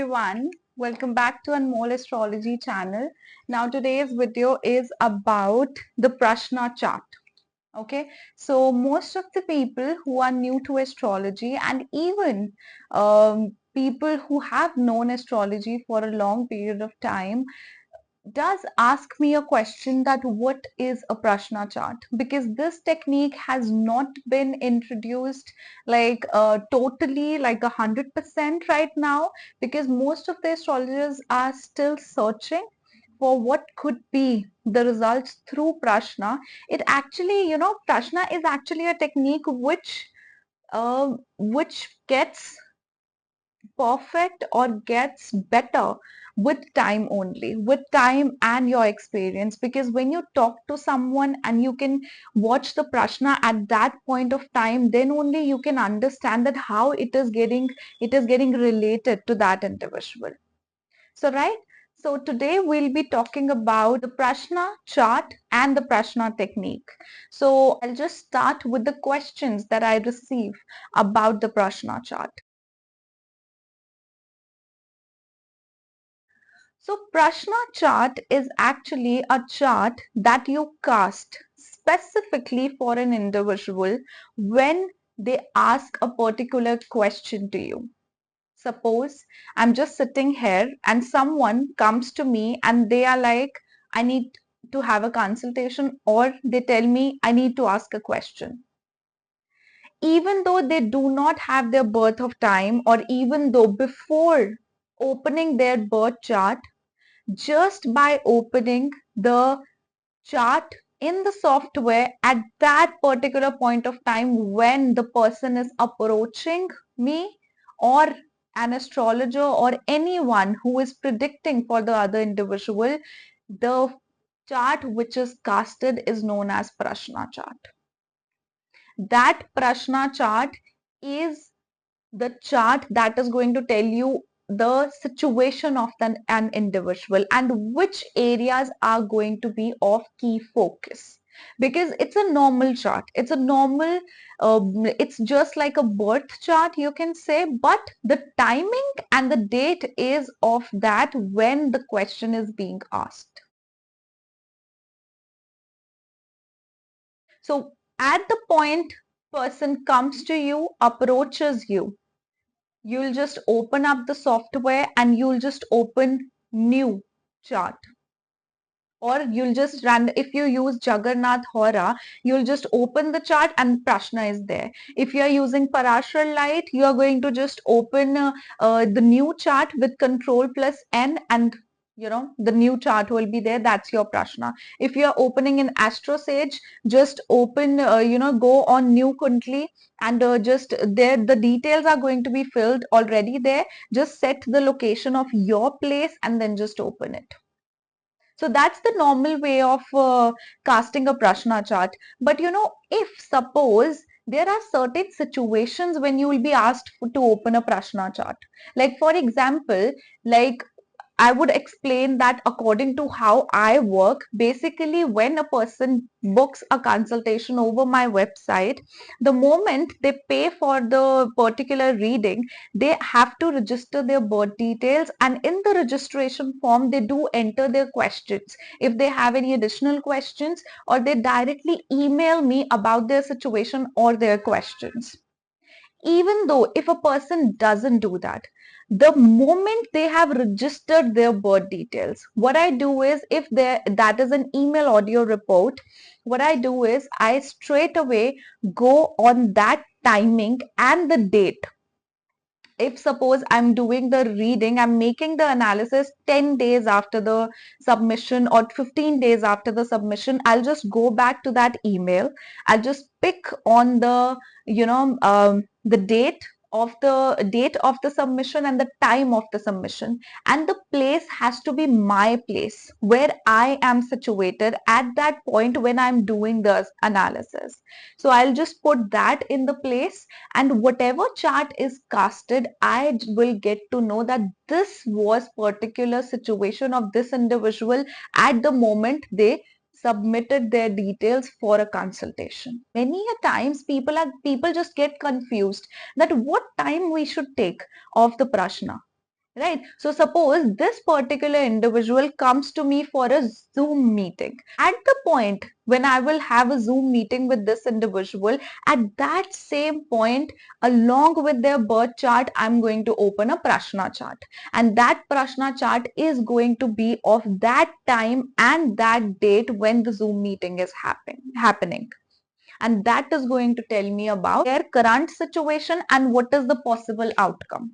everyone, welcome back to Anmoll Astrology channel. Now today's video is about the Prashna chart. Okay, so most of the people who are new to astrology and even people who have known astrology for a long period of time does ask me a question that what is a Prashna chart, because this technique has not been introduced like totally like 100% right now, because most of the astrologers are still searching for what could be the results through Prashna. It actually, Prashna is actually a technique which gets perfect or gets better with time, only with time and your experience, because when you talk to someone and you can watch the Prashna at that point of time, then only you can understand that how it is getting related to that individual. So today we'll be talking about the Prashna chart and the Prashna technique. So I'll just start with the questions that I receive about the Prashna chart. So Prashna chart is actually a chart that you cast specifically for an individual when they ask a particular question to you. Suppose I'm just sitting here and someone comes to me and they are like, I need to have a consultation, or they tell me I need to ask a question. Even though they do not have their birth of time, or even though before opening their birth chart, just by opening the chart in the software at that particular point of time when the person is approaching me, or an astrologer, or anyone who is predicting for the other individual, the chart which is casted is known as Prashna chart. That Prashna chart is the chart that is going to tell you the situation of an individual and which areas are going to be of key focus, because it's a normal chart, it's a normal it's just like a birth chart, you can say, but the timing and the date is of that when the question is being asked. So at the point person comes to you, approaches you, you'll just open up the software and you'll just open new chart, or you'll just run, if you use Jagannath Hora, you'll just open the chart and Prashna is there. If you are using Parashar Light, you are going to just open the new chart with Control plus N, and the new chart will be there. That's your Prashna. If you are opening in Astro Sage, just open go on New Kundli, and just there the details are going to be filled already there. Just set the location of your place and then just open it. So that's the normal way of casting a Prashna chart. But if suppose there are certain situations when you will be asked to open a Prashna chart. Like for example, like I would explain that according to how I work. Basically, when a person books a consultation over my website, the moment they pay for the particular reading, they have to register their birth details, and in the registration form, they do enter their questions. If they have any additional questions, or they directly email me about their situation or their questions. Even though if a person doesn't do that, the moment they have registered their birth details, what I do is, if there that is an email audio report, what I do is I straight away go on that timing and the date. If suppose I'm doing the reading, I'm making the analysis 10 days after the submission or 15 days after the submission, I'll just go back to that email. I'll just pick on the date of the submission and the time of the submission, and the place has to be my place where I am situated at that point when I'm doing the analysis. So I'll just put that in the place, and whatever chart is casted, I will get to know that this was particular situation of this individual at the moment they submitted their details for a consultation. Many a times people just get confused that what time we should take of the Prashna. right? So suppose this particular individual comes to me for a Zoom meeting. At the point when I will have a Zoom meeting with this individual, at that same point, along with their birth chart, I'm going to open a Prashna chart. And that Prashna chart is going to be of that time and that date when the Zoom meeting is happening. And that is going to tell me about their current situation and what is the possible outcome.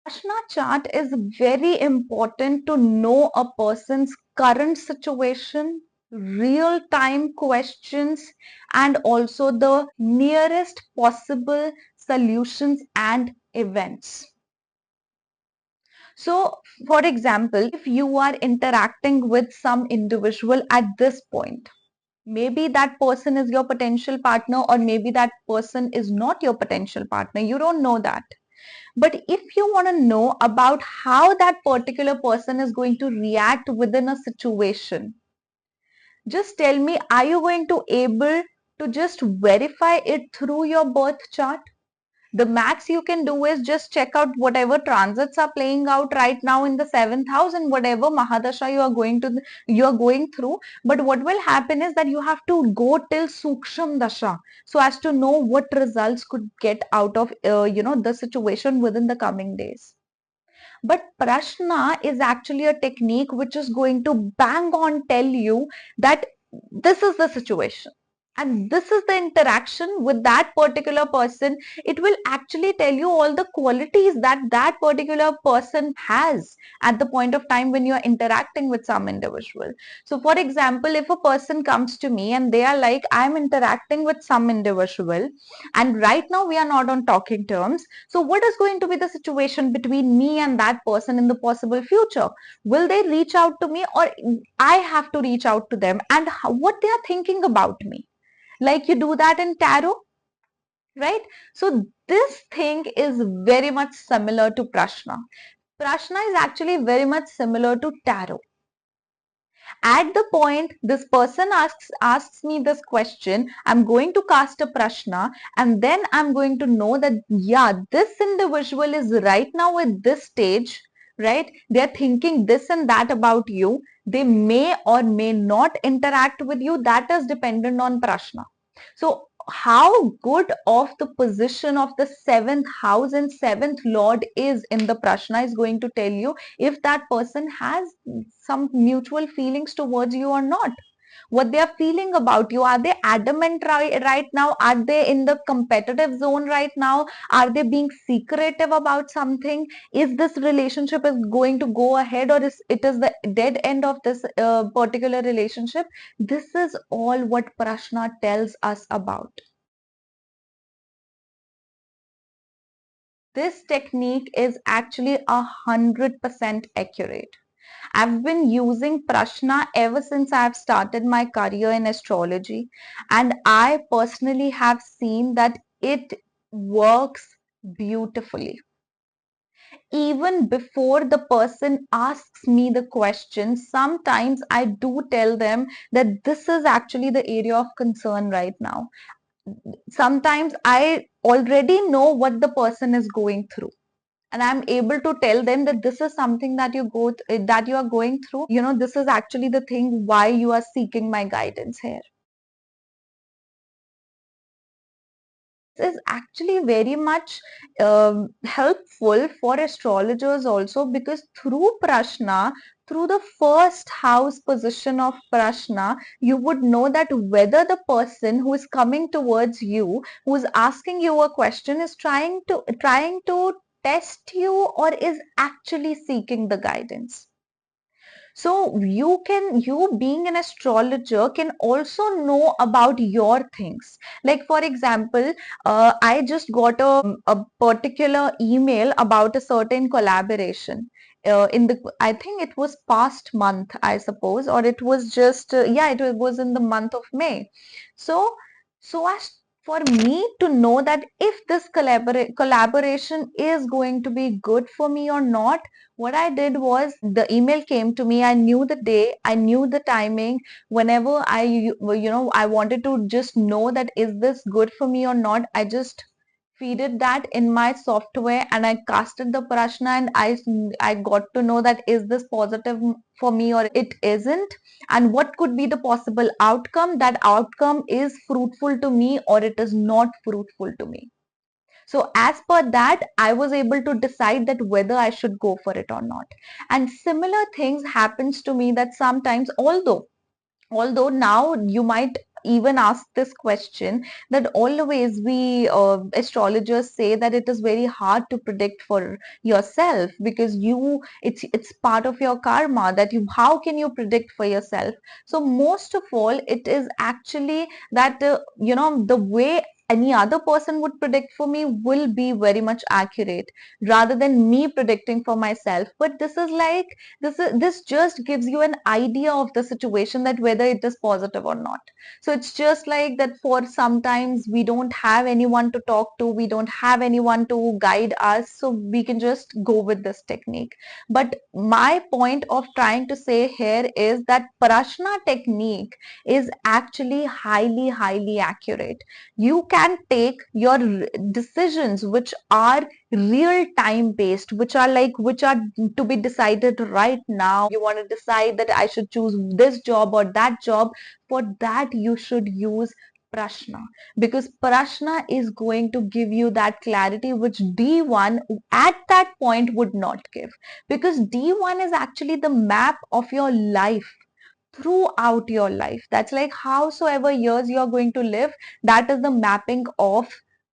Prashna chart is very important to know a person's current situation, real time questions, and also the nearest possible solutions and events. So, for example, if you are interacting with some individual at this point, maybe that person is your potential partner, or maybe that person is not your potential partner. You don't know that. But if you want to know about how that particular person is going to react within a situation, just tell me, are you going to able to just verify it through your birth chart? The max you can do is just check out whatever transits are playing out right now in the seventh house and whatever Mahadasha you are going through. But what will happen is that you have to go till Suksham Dasha so as to know what results could get out of the situation within the coming days. But Prashna is actually a technique which is going to bang on tell you that this is the situation and this is the interaction with that particular person. It will actually tell you all the qualities that that particular person has at the point of time when you are interacting with some individual. So for example, if a person comes to me and they are like, I'm interacting with some individual and right now we are not on talking terms, so what is going to be the situation between me and that person in the possible future? Will they reach out to me, or I have to reach out to them, and what they are thinking about me? Like you do that in tarot, right? So this thing is very much similar to Prashna. Prashna is actually very much similar to tarot. At the point this person asks me this question, I'm going to cast a Prashna, and then I'm going to know that, yeah, this individual is right now at this stage, right? They're thinking this and that about you. They may or may not interact with you. That is dependent on Prashna. So how good of the position of the seventh house and seventh lord is in the Prashna is going to tell you if that person has some mutual feelings towards you or not. What they are feeling about you. Are they adamant right now? Are they in the competitive zone right now? Are they being secretive about something? Is this relationship is going to go ahead, or is it is the dead end of this particular relationship? This is all what Prashna tells us about. This technique is actually 100% accurate. I've been using Prashna ever since I've started my career in astrology, and I personally have seen that it works beautifully. Even before the person asks me the question, sometimes I do tell them that this is actually the area of concern right now. Sometimes I already know what the person is going through, and I'm able to tell them that this is something that that you are going through. This is actually the thing why you are seeking my guidance here. This is actually very much helpful for astrologers also, because through Prashna, through the first house position of Prashna, you would know that whether the person who is coming towards you, who is asking you a question, is trying to test you or is actually seeking the guidance. So you being an astrologer can also know about your things. Like for example, I just got a particular email about a certain collaboration. I think it was past month, I suppose, or it was just, yeah, it was in the month of May. So, so as for me to know that if this collaboration is going to be good for me or not, what I did was the email came to me. I knew the day, I knew the timing. Whenever I wanted to just know that is this good for me or not, I just feeded that in my software and I casted the Prashna, and I got to know that is this positive for me or it isn't, and what could be the possible outcome. That outcome is fruitful to me or it is not fruitful to me. So as per that, I was able to decide that whether I should go for it or not. And similar things happens to me that sometimes, although now you might even ask this question, that always we astrologers say that it is very hard to predict for yourself, because it's part of your karma, that you, how can you predict for yourself? So most of all, it is actually that the way any other person would predict for me will be very much accurate rather than me predicting for myself. But this is like, this just gives you an idea of the situation, that whether it is positive or not. So it's just like that, for sometimes we don't have anyone to talk to, we don't have anyone to guide us, so we can just go with this technique. But my point of trying to say here is that Prashna technique is actually highly accurate. You can take your decisions which are real time based, which are to be decided right now. You want to decide that I should choose this job or that job. For that, you should use Prashna, because Prashna is going to give you that clarity which D1 at that point would not give, because D1 is actually the map of your life throughout your life. That's like howsoever years you're going to live, that is the mapping of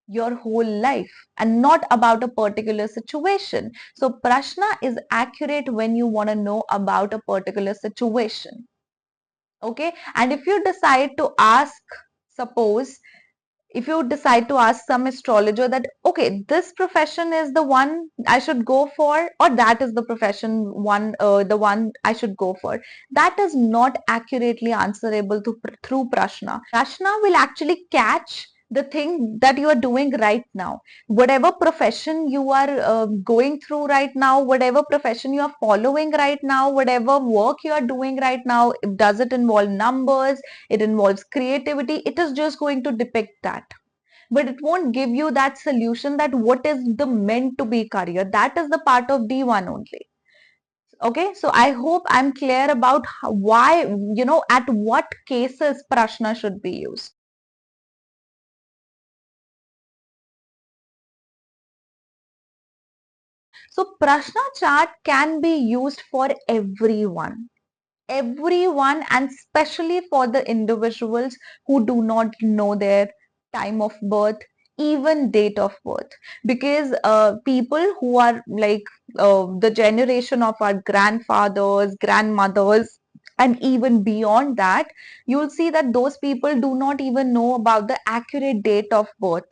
your whole life and not about a particular situation. So Prashna is accurate when you want to know about a particular situation. Okay. And if you decide to ask, suppose if you decide to ask some astrologer that, okay, this profession is the one I should go for, or that is the profession one, the one I should go for, that is not accurately answerable through Prashna. Prashna will actually catch the thing that you are doing right now. Whatever profession you are going through right now, whatever profession you are following right now, whatever work you are doing right now, does it involve numbers, it involves creativity, it is just going to depict that, but it won't give you that solution that what is the meant to be career. That is the part of D1 only. Okay, so I hope I'm clear about why, at what cases Prashna should be used. So Prashna chart can be used for everyone, and especially for the individuals who do not know their time of birth, even date of birth, because people who are like the generation of our grandfathers, grandmothers, and even beyond that, you'll see that those people do not even know about the accurate date of birth,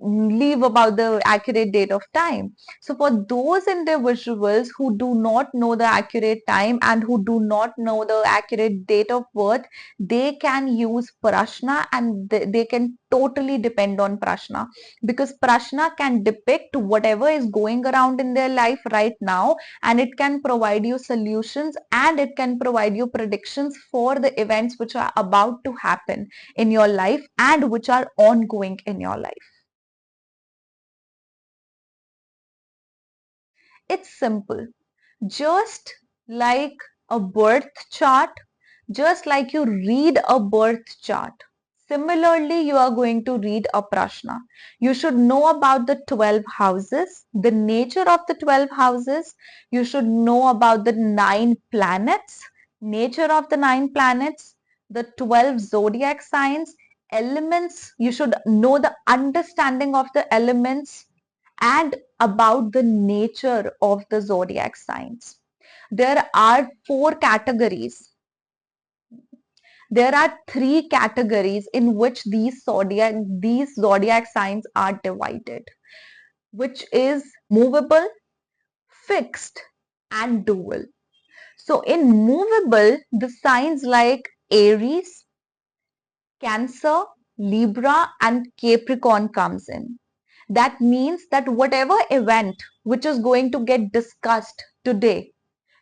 leave about the accurate date of time. So for those individuals who do not know the accurate time and who do not know the accurate date of birth, they can use Prashna, and they can totally depend on Prashna, because Prashna can depict whatever is going around in their life right now, and it can provide you solutions, and it can provide you predictions for the events which are about to happen in your life and which are ongoing in your life. It's simple. Just like a birth chart, just like you read a birth chart, similarly, you are going to read a Prashna. You should know about the 12 houses, the nature of the 12 houses. You should know about the 9 planets, nature of the 9 planets, the 12 zodiac signs, elements. You should know the understanding of the elements and about the nature of the zodiac signs. There are 4 categories. There are 3 categories in which these zodiac signs are divided, which is movable, fixed, and dual. So in movable, the signs like Aries, Cancer, Libra, and Capricorn comes in. That means that whatever event which is going to get discussed today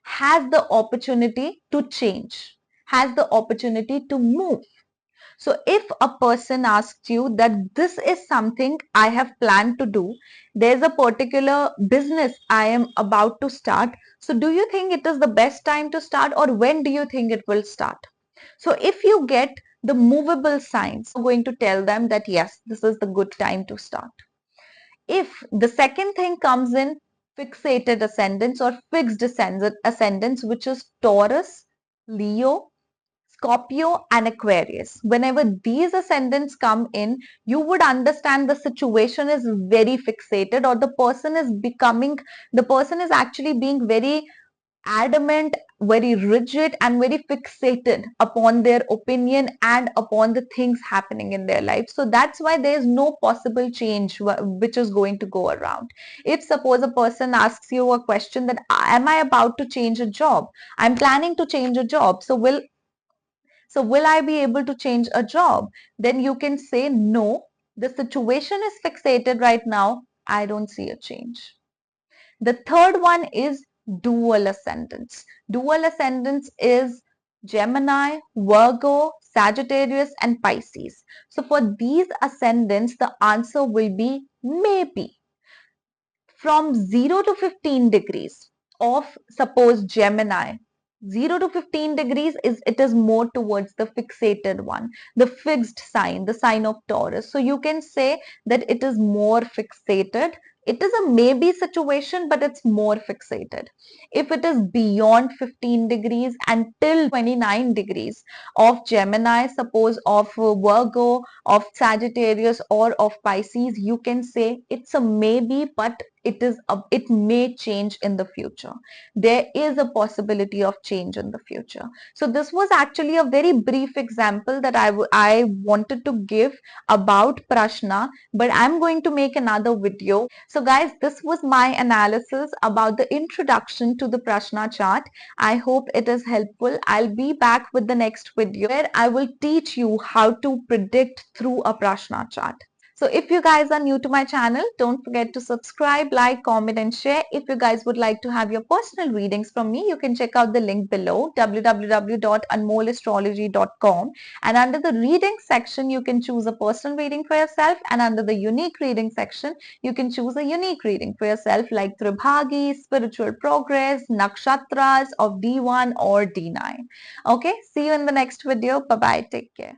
has the opportunity to change, has the opportunity to move. So if a person asks you that this is something I have planned to do, there's a particular business I am about to start. So do you think it is the best time to start, or when do you think it will start? So if you get the movable signs, you're going to tell them that yes, this is the good time to start. If the second thing comes in fixated ascendants or fixed ascendants, which is Taurus, Leo, Scorpio and Aquarius. Whenever these ascendants come in, you would understand the situation is very fixated, or the person is actually being very adamant, very rigid, and very fixated upon their opinion and upon the things happening in their life. So that's why there is no possible change which is going to go around. If suppose a person asks you a question that am I about to change a job? I'm planning to change a job. So will I be able to change a job? Then you can say no. The situation is fixated right now. I don't see a change. The third one is dual ascendants. Dual ascendants is Gemini, Virgo, Sagittarius, and Pisces. So for these ascendants, the answer will be maybe. From 0 to 15 degrees of suppose Gemini, 0 to 15 degrees is more towards the fixated one, the fixed sign, the sign of Taurus. So you can say that it is more fixated. It is a maybe situation, but it's more fixated. If it is beyond 15 degrees until 29 degrees of Gemini, suppose of Virgo, of Sagittarius, or of Pisces, you can say it's a maybe, but it may change in the future. There is a possibility of change in the future. So this was actually a very brief example that I wanted to give about Prashna, but I'm going to make another video. So guys, this was my analysis about the introduction to the Prashna chart. I hope it is helpful. I'll be back with the next video where I will teach you how to predict through a Prashna chart. So if you guys are new to my channel, don't forget to subscribe, like, comment and share. If you guys would like to have your personal readings from me, you can check out the link below, www.anmollastrology.com, and under the reading section, you can choose a personal reading for yourself, and under the unique reading section, you can choose a unique reading for yourself like Tribhagi, spiritual progress, nakshatras of D1 or D9. Okay, see you in the next video. Bye bye. Take care.